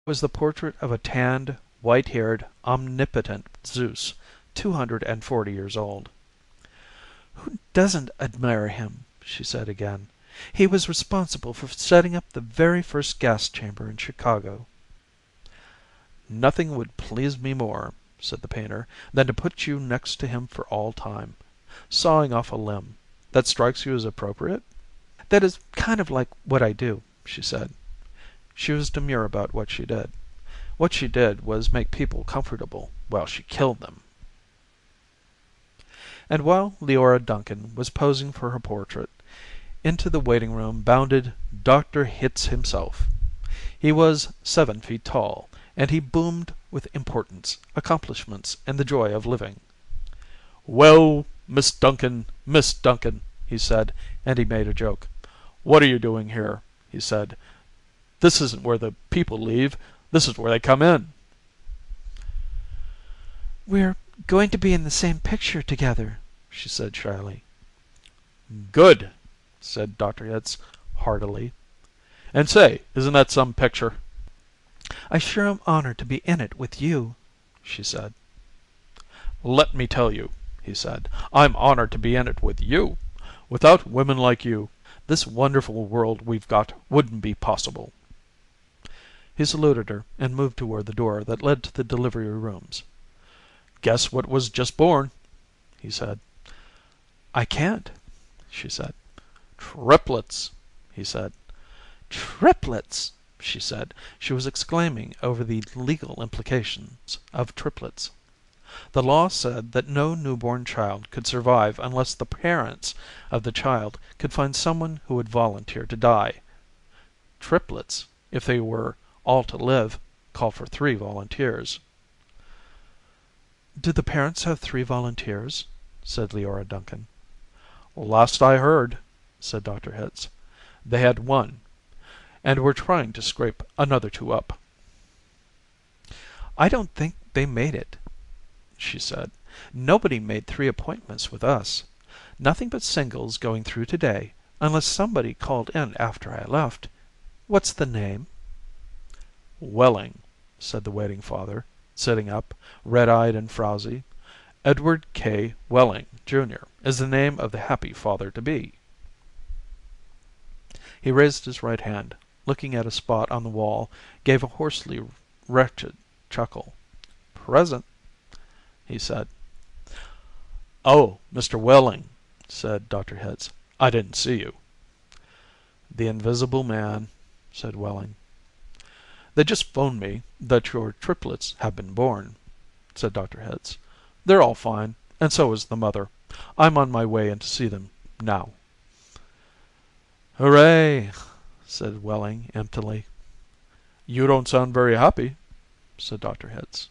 was the portrait of a tanned, white-haired, omnipotent Zeus, 240 years old. "Who doesn't admire him?" she said again. "He was responsible for setting up the very first gas chamber in Chicago." "Nothing would please me more," said the painter, "than to put you next to him for all time. Sawing off a limb. That strikes you as appropriate?" "That is kind of like what I do," she said. She was demure about what she did. What she did was make people comfortable while she killed them. And while Leora Duncan was posing for her portrait, into the waiting room bounded Dr. Hitz himself. He was 7 feet tall, and he boomed with importance, accomplishments, and the joy of living. "Well, Miss Duncan, Miss Duncan," he said, and he made a joke. "What are you doing here?" he said. "This isn't where the people leave. This is where they come in." "We're going to be in the same picture together," she said shyly. "Good," said Dr. Hitz heartily. "And say, isn't that some picture?" "I sure am honored to be in it with you," she said. "Let me tell you," he said, "I'm honored to be in it with you. Without women like you, this wonderful world we've got wouldn't be possible." He saluted her and moved toward the door that led to the delivery rooms. "Guess what was just born," he said. "I can't," she said. "Triplets," he said. "Triplets!" she said. She was exclaiming over the legal implications of triplets. The law said that no newborn child could survive unless the parents of the child could find someone who would volunteer to die. Triplets, if they were all to live, called for 3 volunteers. "Do the parents have 3 volunteers?" said Leora Duncan. "Last I heard," said Dr. Hitz, "they had 1, and were trying to scrape another 2 up." "I don't think they made it," she said. "Nobody made 3 appointments with us. Nothing but singles going through today, unless somebody called in after I left. What's the name?" "Welling," said the waiting father, sitting up, red-eyed and frowsy. "Edward K. Welling, Jr., is the name of the happy father-to-be." He raised his right hand, looking at a spot on the wall, gave a hoarsely wretched chuckle. "Present," he said. "Oh, Mr. Welling," said Dr. Hitz. "I didn't see you." "The invisible man," said Welling. "They just phoned me that your triplets have been born," said Dr. Hitz. "They're all fine, and so is the mother. I'm on my way in to see them now." "Hooray," said Welling emptily. "You don't sound very happy," said Dr. Hitz.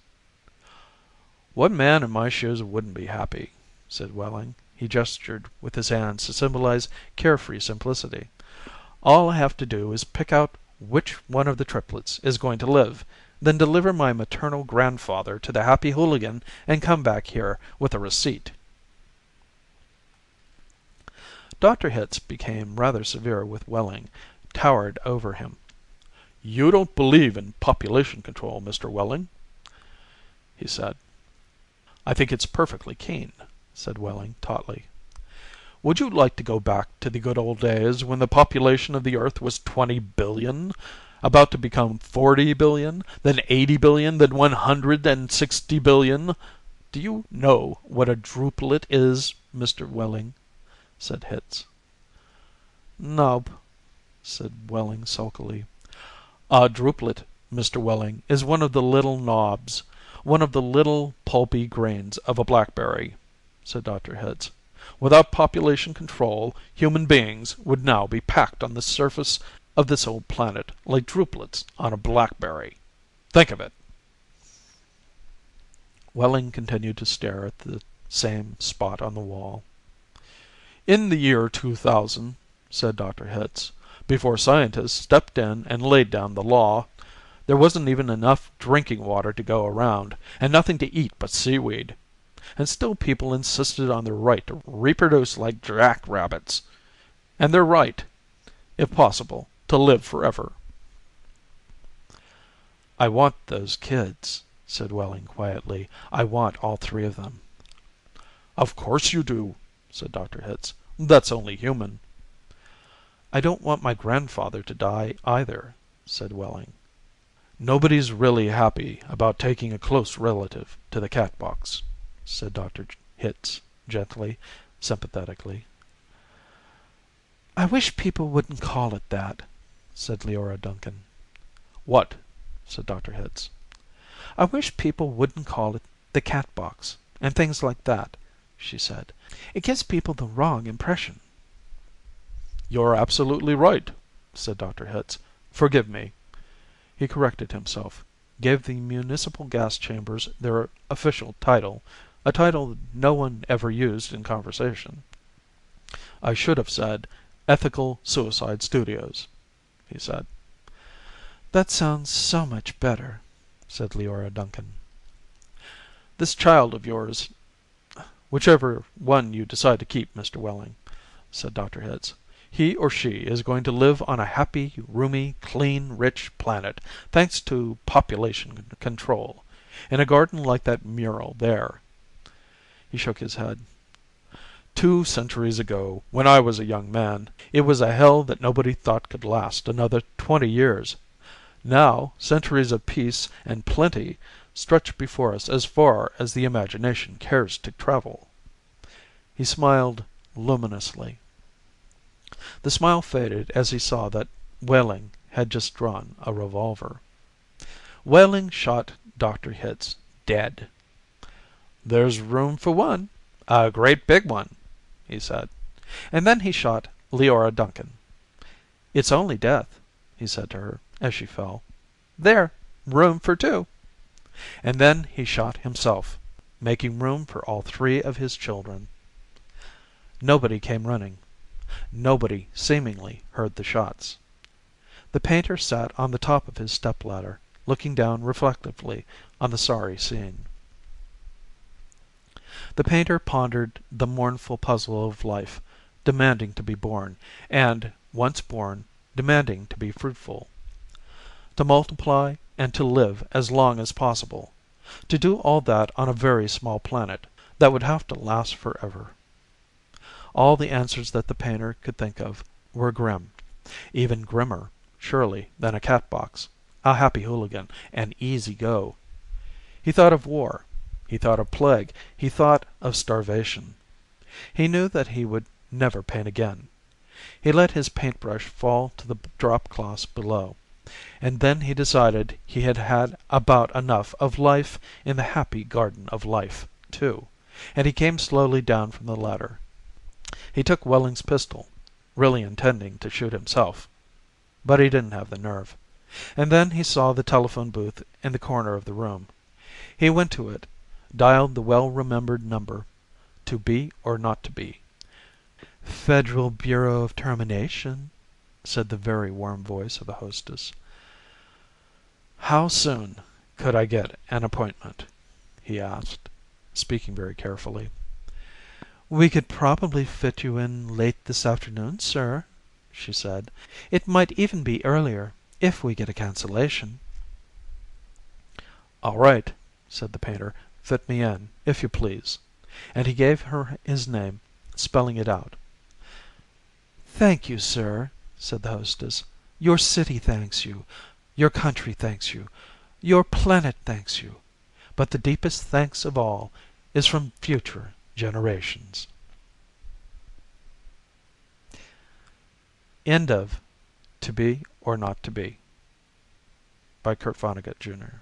"What man in my shoes wouldn't be happy?" said Welling. He gestured with his hands to symbolize carefree simplicity. "All I have to do is pick out which one of the triplets is going to live, then deliver my maternal grandfather to the happy hooligan and come back here with a receipt." Dr. Hitz became rather severe with Welling, towered over him. "You don't believe in population control, Mr. Welling?" he said. "I think it's perfectly keen," said Welling tautly. "Would you like to go back to the good old days when the population of the earth was 20 billion, about to become 40 billion, then 80 billion, then 160 billion? Do you know what a druplet is, Mr. Welling?" said Hitz. "Nope," said Welling sulkily. "A druplet, Mr. Welling, is one of the little knobs, one of the little pulpy grains of a blackberry," said Dr. Hitz. "Without population control, human beings would now be packed on the surface of this old planet like drupelets on a blackberry. Think of it." Welling continued to stare at the same spot on the wall. "In the year 2000," said Dr. Hitz, "before scientists stepped in and laid down the law, there wasn't even enough drinking water to go around, and nothing to eat but seaweed. And still people insisted on their right to reproduce like jackrabbits. And their right, if possible, to live forever." I want those kids, said Wehling quietly. I want all three of them. Of course you do, said Dr. Hitz. That's only human. I don't want my grandfather to die either, said Wehling. Nobody's really happy about taking a close relative to the cat box, said Dr. Hitz gently, sympathetically. I wish people wouldn't call it that, said Leora Duncan. What? Said Dr. Hitz. I wish people wouldn't call it the cat box, and things like that, she said. It gives people the wrong impression. You're absolutely right, said Dr. Hitz. Forgive me. He corrected himself, gave the municipal gas chambers their official title, a title no one ever used in conversation. I should have said Ethical Suicide Studios, he said. That sounds so much better, said Leora Duncan. This child of yours, whichever one you decide to keep, Mr. Wehling, said Dr. Hitz, he or she is going to live on a happy, roomy, clean, rich planet, thanks to population control, in a garden like that mural there. He shook his head. 2 centuries ago, when I was a young man, it was a hell that nobody thought could last another 20 years. Now, centuries of peace and plenty stretch before us as far as the imagination cares to travel. He smiled luminously. The smile faded as he saw that Wehling had just drawn a revolver. Wehling shot Dr. Hitz dead. There's room for one, a great big one, he said. And then he shot Leora Duncan. It's only death, he said to her as she fell. There, room for 2. And then he shot himself, making room for all 3 of his children. Nobody came running. Nobody seemingly heard the shots. The painter sat on the top of his stepladder, looking down reflectively on the sorry scene. The painter pondered the mournful puzzle of life, demanding to be born, and, once born, demanding to be fruitful. To multiply and to live as long as possible. To do all that on a very small planet that would have to last forever. All the answers that the painter could think of were grim, even grimmer, surely, than a cat box, a happy hooligan, an easy go. He thought of war. He thought of plague. He thought of starvation. He knew that he would never paint again. He let his paintbrush fall to the drop cloths below. And then he decided he had had about enough of life in the happy garden of life, too, and he came slowly down from the ladder. He took Welling's pistol, really intending to shoot himself, but he didn't have the nerve. And then he saw the telephone booth in the corner of the room. He went to it, dialed the well-remembered number, to be or not to be. Federal Bureau of Termination, said the very warm voice of the hostess. How soon could I get an appointment? He asked, speaking very carefully. We could probably fit you in late this afternoon, sir, she said. It might even be earlier, if we get a cancellation. All right, said the painter. Fit me in, if you please. And he gave her his name, spelling it out. Thank you, sir, said the hostess. Your city thanks you. Your country thanks you. Your planet thanks you. But the deepest thanks of all is from future generations. End of To Be or Not to Be by Kurt Vonnegut, Jr.